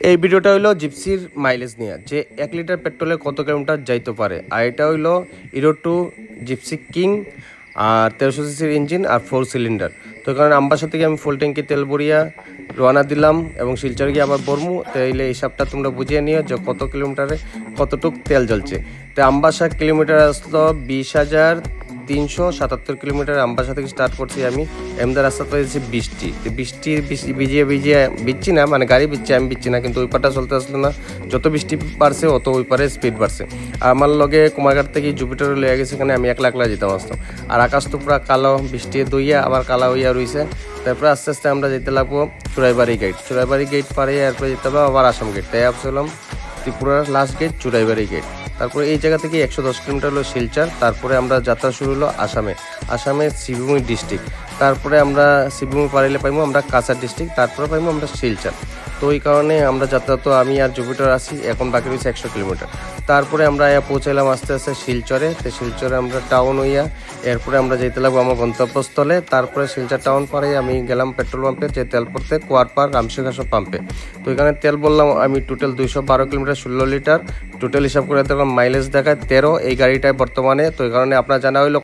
এই ভিডিওটা হইলো জিপসির মাইলেজ নিয়ে, যে 1 লিটার পেট্রোলে কত কিলোমিটার যাইতে পারে। আর এটা হইলো হিরো 2 জিপসি কিং আর 1300 সিসির ইঞ্জিন আর 4 সিলিন্ডার। তো কারণে আমবাসা থেকে আমি ফুল ট্যাঙ্কি তেল ভরিয়া রওনা দিলাম এবং শিলচরে গিয়ে আবার বরমু। তাইলে এই হিসাবটা তোমরা বুঝিয়ে নিও যে কত কিলোমিটারে কতটুক তেল জ্বলছে। তো আমবাসা কিলোমিটার আসলো 20,377 কিলোমিটার। আমবাসা থেকে স্টার্ট করছি আমি, এমদার রাস্তা পেয়েছি বৃষ্টি ভিজিয়ে বিচ্ছি না, মানে গাড়ি বিচ্ছি, আমি বিচ্ছি না, কিন্তু ওই পারটা চলতে আসলো না। যত বৃষ্টি বাড়ছে অত ওই পারে স্পিড বাড়ছে। আর আমার লগে কুমারঘাট থেকে জুপিটার লেগে গেছে, এখানে আমি একলা যেতাম আসতাম। আর আকাশ তো পুরা কালো, বৃষ্টি দইয়া আবার কালা হইয়া রয়েছে। তারপরে আস্তে আস্তে আমরা যেতে লাগবো চুরাইবাড়ি গেট পারে, এরপরে যেতে হবে আবার আসাম গেট। তাই আসলাম ত্রিপুরার লাস্ট গেট চুরাইবাড়ি গেট। তারপরে এই জায়গা থেকে 110 কিলোমিটার হলো শিলচর। তারপরে আমরা যাত্রা শুরু হলো আসামে শিবভূমি ডিস্ট্রিক্ট। তারপরে আমরা শিবভূমি পারিলে পাইবো আমরা কাছাড় ডিস্ট্রিক্ট, তারপরে পাইবো আমরা শিলচর। তো ওই কারণে আমরা যাত্রা, তো আমি আর জুপিটার আসি, এখন বাকি রয়েছে 100 কিলোমিটার। তারপরে আমরা পৌঁছাইলাম আস্তে আস্তে শিলচরে। তো শিলচরে আমরা টাউন হইয়া এরপরে আমরা যেতে লাগবো আমার গন্তব্যস্থলে। তারপরে শিলচর টাউন পারে আমি গেলাম পেট্রোল পাম্পে, যে তেল পড়তে কুয়ারপার রামশিখাস পাম্পে। তো এখানে তেল বললাম আমি টোটাল 212 কিলোমিটার 16 লিটার টোটাল হিসাব করে দেখলাম, মাইলেজ দেখায় 13 এই গাড়িটায় বর্তমানে। তো এই কারণে আপনার জানা হইলো